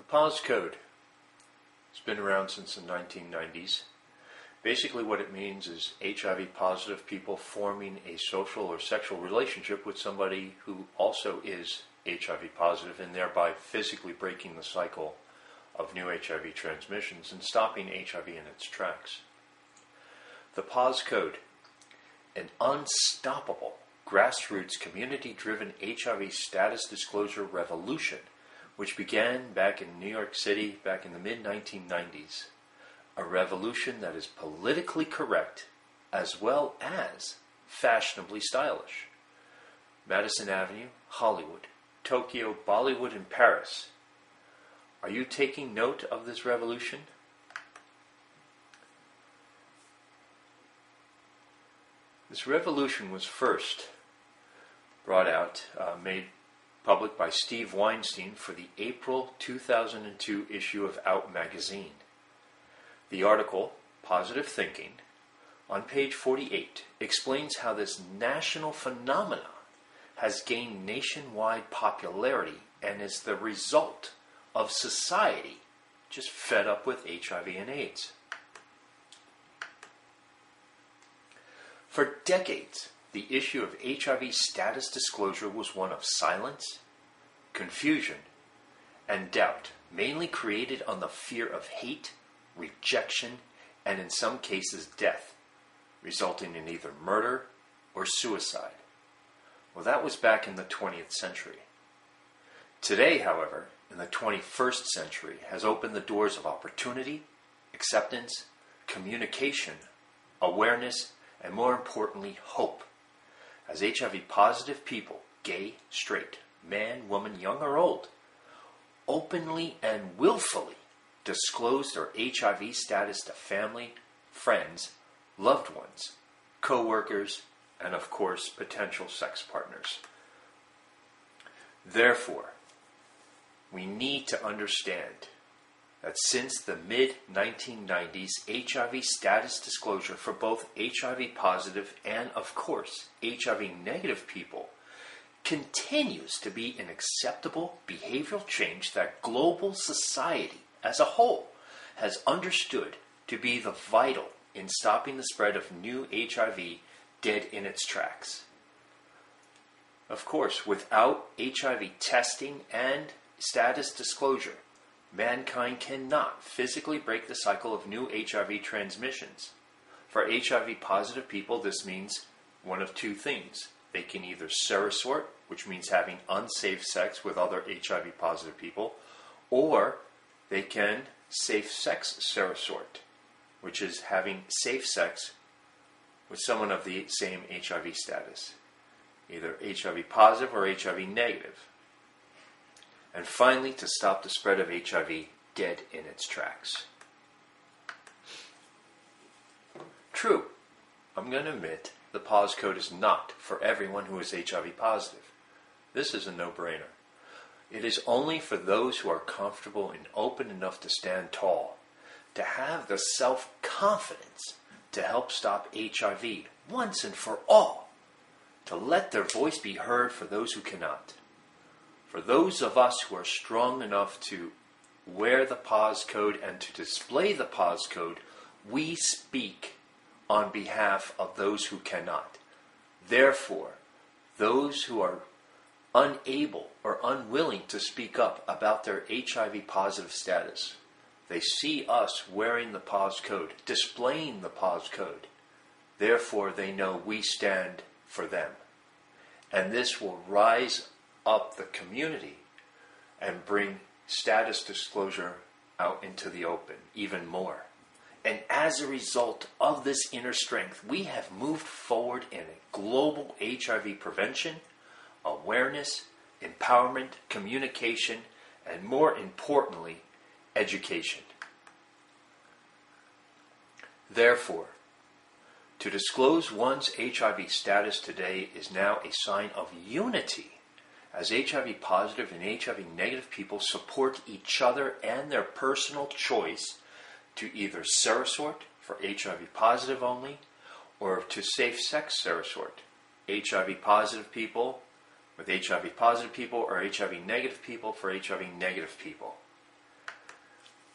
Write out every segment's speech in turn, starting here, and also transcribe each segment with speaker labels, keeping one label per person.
Speaker 1: POZ code. It's been around since the 1990s. Basically what it means is HIV positive people forming a social or sexual relationship with somebody who also is HIV positive and thereby physically breaking the cycle of new HIV transmissions and stopping HIV in its tracks. The POZ code, an unstoppable, grassroots, community-driven HIV status disclosure revolution, which began back in New York City back in the mid-1990s. A revolution that is politically correct as well as fashionably stylish. Madison Avenue, Hollywood, Tokyo, Bollywood, and Paris. Are you taking note of this revolution? This revolution was first brought out, made public by Steve Weinstein for the April 2002 issue of Out magazine. The article, Positive Thinking, on page 48, explains how this national phenomenon has gained nationwide popularity and is the result of society just fed up with HIV and AIDS. For decades, the issue of HIV status disclosure was one of silence, confusion, and doubt, mainly created on the fear of hate, rejection, and in some cases death, resulting in either murder or suicide. Well, that was back in the 20th century. Today, however, in the 21st century, has opened the doors of opportunity, acceptance, communication, awareness, and more importantly, hope. As HIV positive people, gay, straight, man, woman, young or old, openly and willfully disclose their HIV status to family, friends, loved ones, co-workers, and of course, potential sex partners. Therefore, we need to understand that since the mid-1990s, HIV status disclosure for both HIV positive and, of course, HIV negative people continues to be an acceptable behavioral change that global society as a whole has understood to be the vital in stopping the spread of new HIV dead in its tracks. Of course, without HIV testing and status disclosure, mankind cannot physically break the cycle of new HIV transmissions. For HIV positive people, this means one of two things. They can either serosort, which means having unsafe sex with other HIV positive people, or they can safe sex serosort, which is having safe sex with someone of the same HIV status, either HIV positive or HIV negative. And finally, to stop the spread of HIV dead in its tracks. True, I'm going to admit the POZ code is not for everyone who is HIV positive. This is a no-brainer. It is only for those who are comfortable and open enough to stand tall, to have the self-confidence to help stop HIV once and for all, to let their voice be heard for those who cannot. For those of us who are strong enough to wear the POZ code and to display the POZ code, we speak on behalf of those who cannot. Therefore, those who are unable or unwilling to speak up about their HIV positive status, they see us wearing the POZ code, displaying the POZ code. Therefore, they know we stand for them. And this will rise up the community and bring status disclosure out into the open even more. And as a result of this inner strength, we have moved forward in a global HIV prevention, awareness, empowerment, communication, and more importantly, education. Therefore, to disclose one's HIV status today is now a sign of unity, as HIV positive and HIV negative people support each other and their personal choice to either serosort for HIV positive only, or to safe sex serosort, HIV positive people with HIV positive people or HIV negative people for HIV negative people.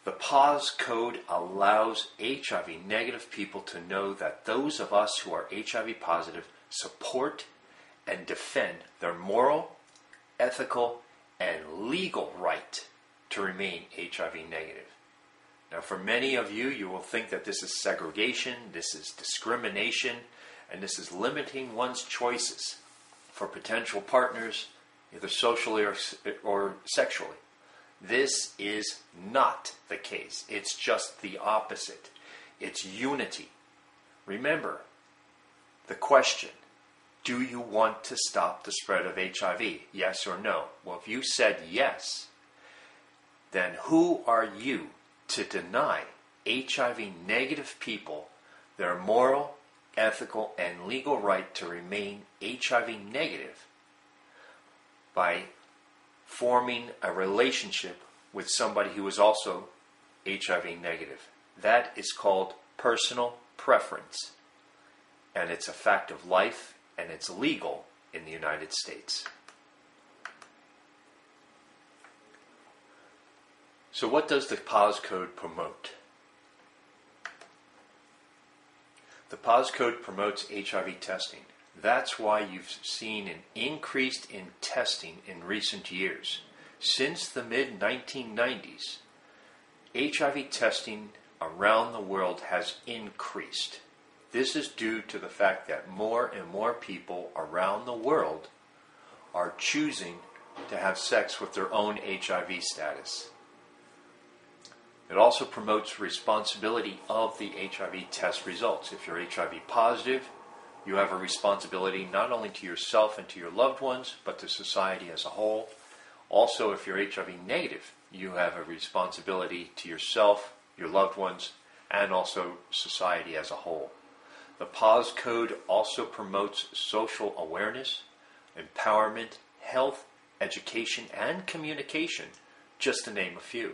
Speaker 1: The POZ code allows HIV-negative people to know that those of us who are HIV positive support and defend their moral, ethical, and legal right to remain HIV-negative. Now, for many of you, you will think that this is segregation, this is discrimination, and this is limiting one's choices for potential partners, either socially or sexually. This is not the case. It's just the opposite. It's unity. Remember the question, do you want to stop the spread of HIV? Yes or no? Well, if you said yes, then who are you to deny HIV-negative people their moral, ethical, and legal right to remain HIV-negative by forming a relationship with somebody who is also HIV-negative? That is called personal preference, and it's a fact of life, and it's legal in the United States. So what does the POZ code promote? The POZ code promotes HIV testing. That's why you've seen an increase in testing in recent years. Since the mid-1990s, HIV testing around the world has increased. This is due to the fact that more and more people around the world are choosing to have sex with their own HIV status. It also promotes responsibility of the HIV test results. If you're HIV positive, you have a responsibility not only to yourself and to your loved ones, but to society as a whole. Also, if you're HIV negative, you have a responsibility to yourself, your loved ones, and also society as a whole. The POZ code also promotes social awareness, empowerment, health, education, and communication, just to name a few.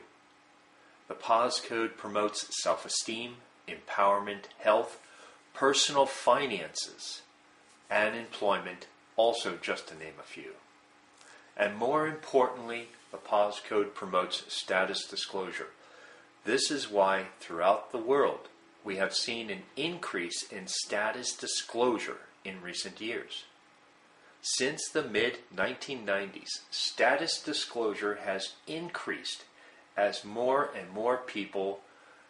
Speaker 1: The POZ code promotes self-esteem, empowerment, health, personal finances, and employment, also just to name a few. And more importantly, the POZ code promotes status disclosure. This is why throughout the world we have seen an increase in status disclosure in recent years. Since the mid-1990s, status disclosure has increased as more and more people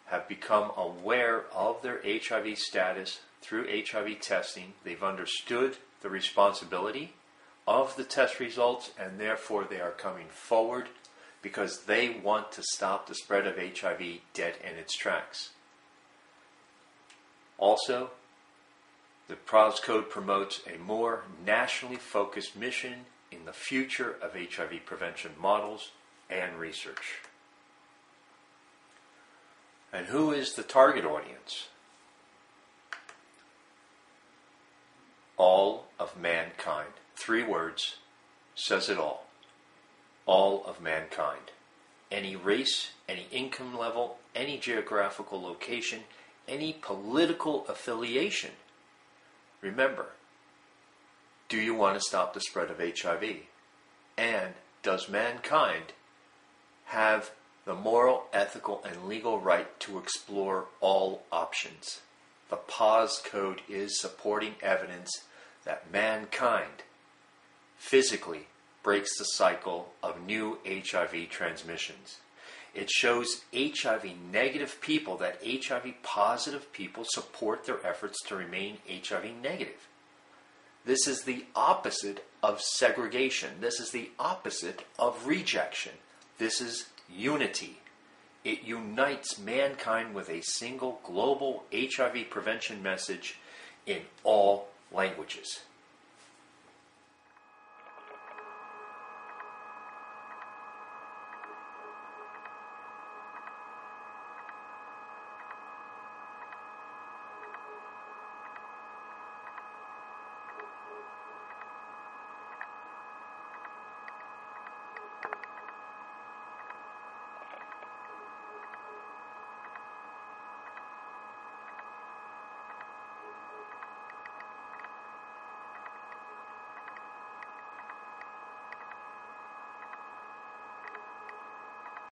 Speaker 1: have become aware of their HIV status through HIV testing. They've understood the responsibility of the test results, and therefore they are coming forward because they want to stop the spread of HIV dead in its tracks. Also, the POZ code promotes a more nationally focused mission in the future of HIV prevention models and research. And who is the target audience? All of mankind. 3 words says it all. All of mankind. Any race, any income level, any geographical location, any political affiliation. Remember, do you want to stop the spread of HIV? And does mankind have the moral, ethical, and legal right to explore all options? The POZ code is supporting evidence that mankind physically breaks the cycle of new HIV transmissions. It shows HIV-negative people that HIV-positive people support their efforts to remain HIV-negative. This is the opposite of segregation. This is the opposite of rejection. This is unity. It unites mankind with a single global HIV prevention message in all languages.